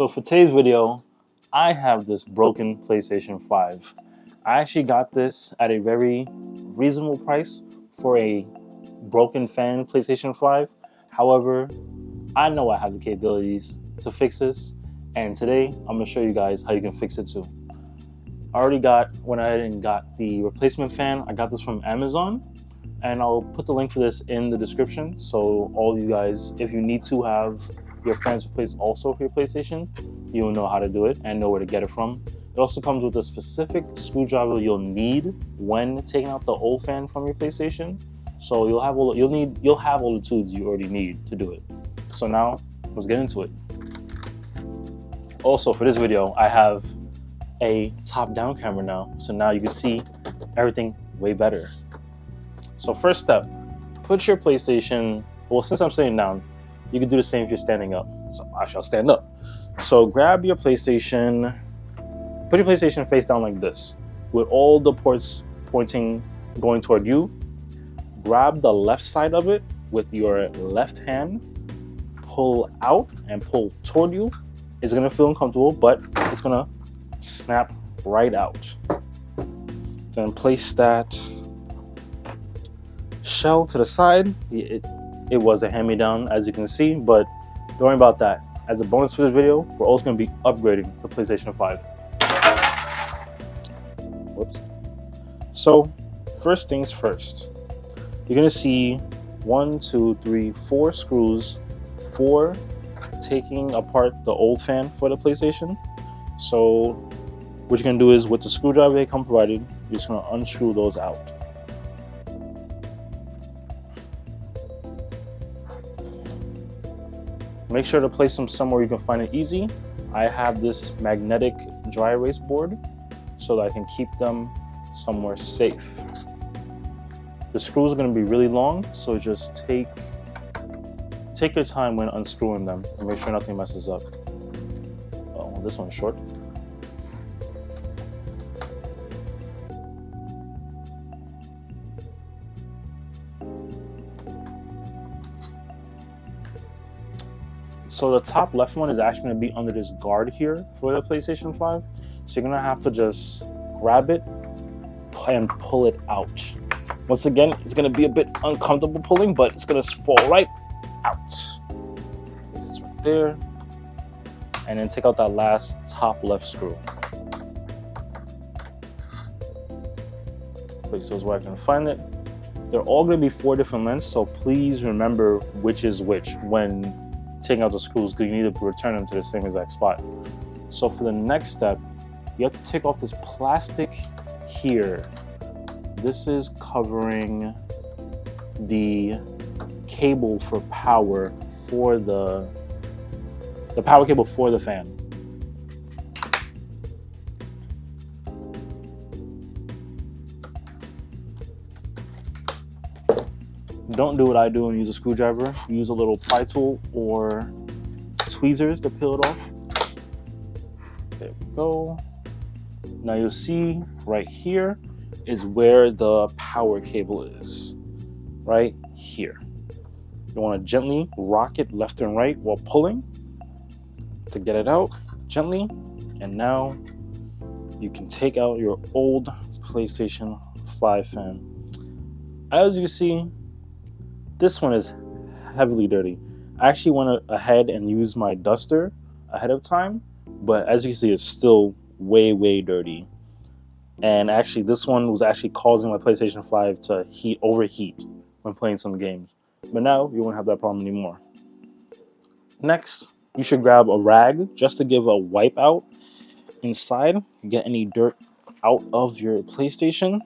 So for today's video, I have this broken PlayStation 5. I actually got this at a very reasonable price for a broken fan PlayStation 5. However, I know I have the capabilities to fix this, and today I'm going to show you guys how you can fix it too. I already went ahead and got the replacement fan. I got this from Amazon, and I'll put the link for this in the description, so all you guys, if you need to have your fans replaced also for your PlayStation, you will know how to do it and know where to get it from. It also comes with a specific screwdriver you'll need when taking out the old fan from your PlayStation. So you'll have all the tools you already need to do it. So now let's get into it. Also for this video, I have a top-down camera now, so now you can see everything way better. So first step, put your PlayStation, well, since I'm sitting down, you can do the same if you're standing up. So actually, I'll stand up. So grab your PlayStation, put your PlayStation face down like this, with all the ports going toward you. Grab the left side of it with your left hand, pull out and pull toward you. It's gonna feel uncomfortable, but it's gonna snap right out. Then place that shell to the side. It was a hand-me-down, as you can see, but don't worry about that. As a bonus for this video, we're also going to be upgrading the PlayStation 5. Whoops. So, first things first. You're going to see 1, 2, 3, 4 screws for taking apart the old fan for the PlayStation. So, what you're going to do is, with the screwdriver they come provided, you're just going to unscrew those out. Make sure to place them somewhere you can find it easy. I have this magnetic dry erase board so that I can keep them somewhere safe. The screws are going to be really long, so just take your time when unscrewing them and make sure nothing messes up. Oh, this one's short. So the top left one is actually going to be under this guard here for the PlayStation 5. So you're going to have to just grab it and pull it out. Once again, it's going to be a bit uncomfortable pulling, but it's going to fall right out. Place this right there. And then take out that last top left screw. Place those where I can find it. They're all going to be 4 different lengths, so please remember which is which when taking out the screws, because you need to return them to the same exact spot. So for the next step, you have to take off this plastic here. This is covering the cable for power for the power cable for the fan. Don't do what I do and use a screwdriver. Use a little pry tool or tweezers to peel it off. There we go. Now you'll see right here is where the power cable is. Right here. You want to gently rock it left and right while pulling to get it out gently. And now you can take out your old PlayStation 5 fan. As you see, this one is heavily dirty. I actually went ahead and used my duster ahead of time, but as you can see, it's still way, way dirty. And actually, this one was actually causing my PlayStation 5 to overheat when playing some games. But now, you won't have that problem anymore. Next, you should grab a rag just to give a wipe out inside, get any dirt out of your PlayStation.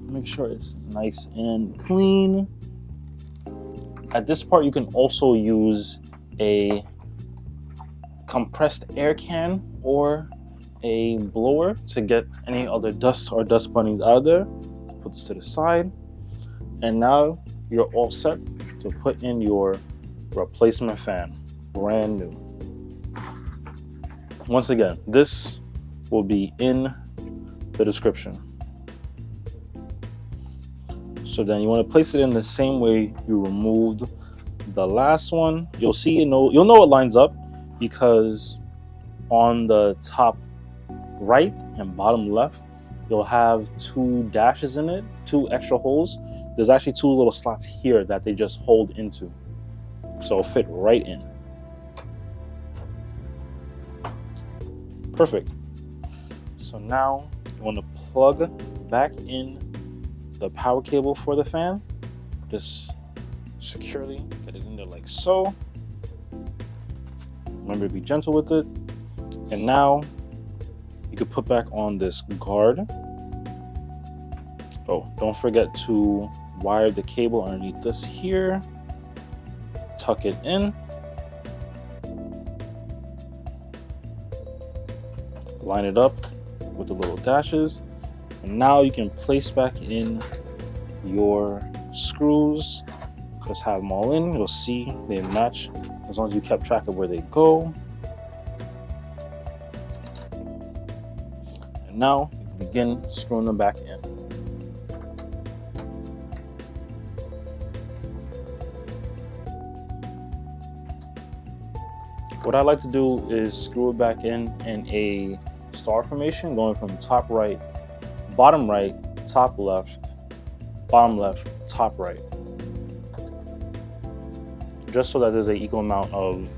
Make sure it's nice and clean. At this part, you can also use a compressed air can or a blower to get any other dust or dust bunnies out of there. Put this to the side. And now you're all set to put in your replacement fan, brand new. Once again, this will be in the description. So then you want to place it in the same way you removed the last one. You'll see, you'll know it lines up because on the top right and bottom left, you'll have 2 dashes in it, 2 extra holes. There's actually 2 little slots here that they just hold into. So it'll fit right in. Perfect. So now you want to plug back in the power cable for the fan. Just securely get it in there like so. Remember to be gentle with it. And now you can put back on this guard. Oh, don't forget to wire the cable underneath this here. Tuck it in. Line it up with the little dashes. And now you can place back in your screws. Just have them all in. You'll see they match as long as you kept track of where they go. And now you can begin screwing them back in. What I like to do is screw it back in a star formation, going from top right, bottom right, top left, bottom left, top right. Just so that there's an equal amount of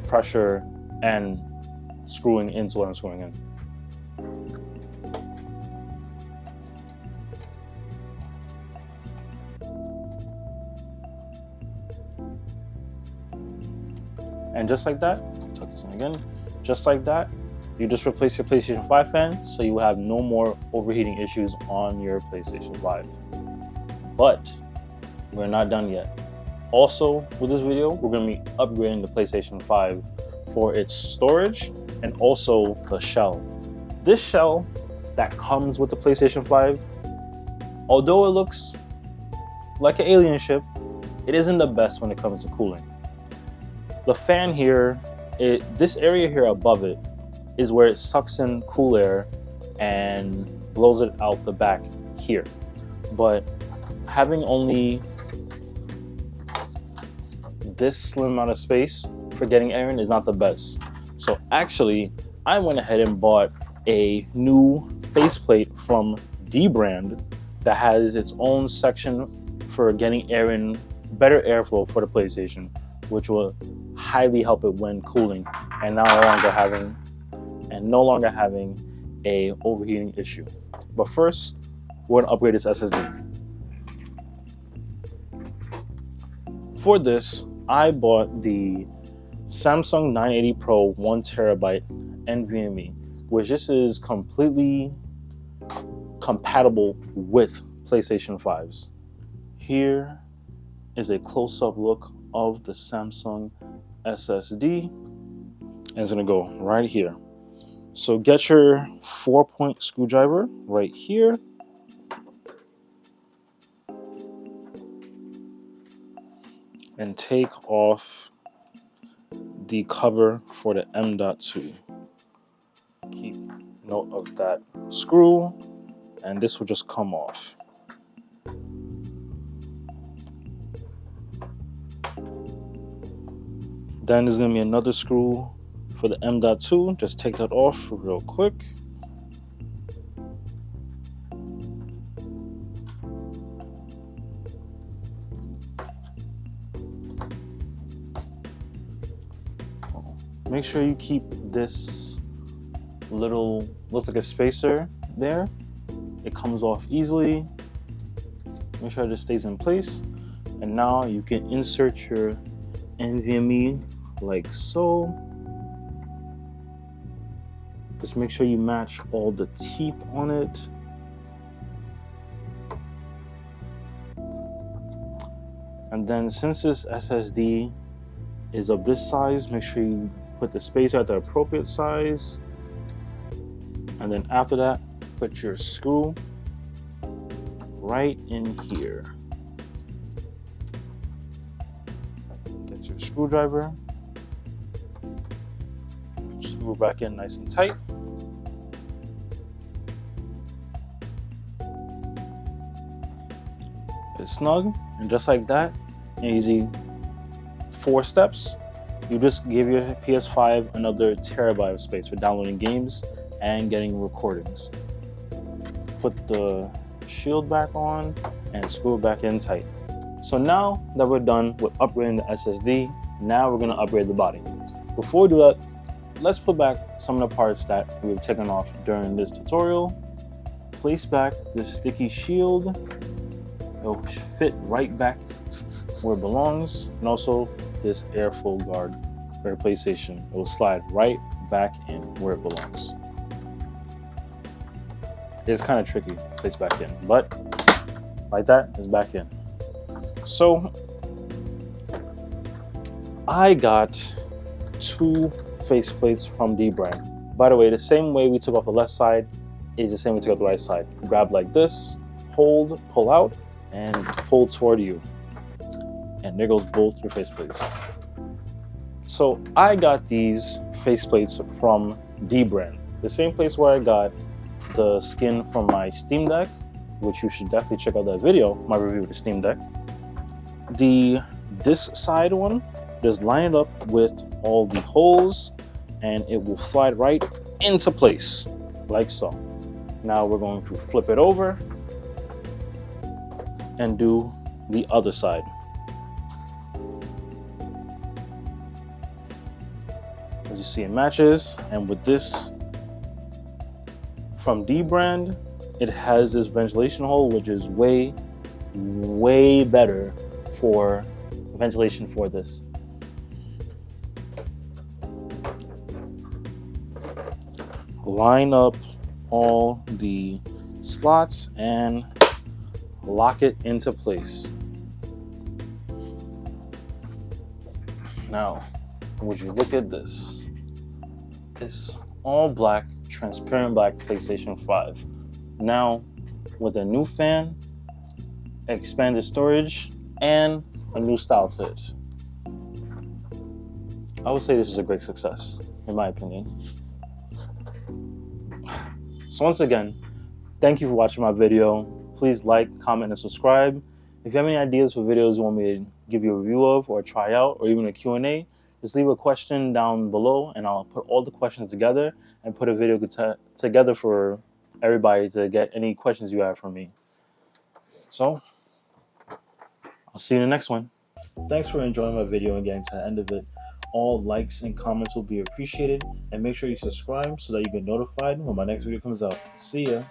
pressure and screwing into what I'm screwing in. And just like that, tuck this in again, just like that, you just replace your PlayStation 5 fan so you have no more overheating issues on your PlayStation 5. But we're not done yet. Also, with this video, we're going to be upgrading the PlayStation 5 for its storage and also the shell. This shell that comes with the PlayStation 5, although it looks like an alien ship, it isn't the best when it comes to cooling. The fan here, this area here above it is where it sucks in cool air and blows it out the back here. But having only this slim amount of space for getting air in is not the best. So actually, I went ahead and bought a new faceplate from D brand that has its own section for getting air in, better airflow for the PlayStation, which will highly help it when cooling and no longer having a overheating issue. But first, we're gonna upgrade this SSD. For this, I bought the Samsung 980 Pro 1TB NVMe, which this is completely compatible with PlayStation 5s. Here is a close-up look of the Samsung SSD, and it's gonna go right here. So get your 4-point screwdriver right here. And take off the cover for the M.2. Keep note of that screw, and this will just come off. Then there's gonna be another screw for the M.2. Just take that off real quick. Make sure you keep this little, looks like a spacer there. It comes off easily. Make sure it just stays in place. And now you can insert your NVMe like so. Just make sure you match all the teeth on it. And then since this SSD is of this size, make sure you put the spacer at the appropriate size. And then after that, put your screw right in here. Get your screwdriver, screw back in nice and tight. it snug, and just like that, easy 4 steps, you just give your PS5 another terabyte of space for downloading games and getting recordings. Put the shield back on and screw it back in tight. So now that we're done with upgrading the SSD, now we're gonna upgrade the body. Before we do that, let's put back some of the parts that we've taken off during this tutorial. Place back the sticky shield. It'll fit right back where it belongs. And also this airflow guard for your PlayStation. It will slide right back in where it belongs. It's kind of tricky to place back in, but like that, it's back in. So I got 2 faceplates from dbrand. By the way, the same way we took off the left side is the same way we took off the right side. Grab like this, hold, pull out, and pull toward you. And there goes both your faceplates. So I got these faceplates from dbrand, the same place where I got the skin from my Steam Deck, which you should definitely check out that video, my review of the Steam Deck. This side one, just line it up with all the holes and it will slide right into place, like so. Now we're going to flip it over and do the other side. As you see, it matches, and with this from dbrand, it has this ventilation hole, which is way better for ventilation for this. Line up all the slots and lock it into place. Now, would you look at this? It's all black, transparent black PlayStation 5. Now, with a new fan, expanded storage, and a new style to it. I would say this is a great success, in my opinion. So once again, thank you for watching my video. Please like, comment, and subscribe. If you have any ideas for videos you want me to give you a review of or try out, or even a Q&A, just leave a question down below and I'll put all the questions together and put a video together for everybody to get any questions you have from me. So, I'll see you in the next one. Thanks for enjoying my video and getting to the end of it. All likes and comments will be appreciated, and make sure you subscribe so that you get notified when my next video comes out. See ya.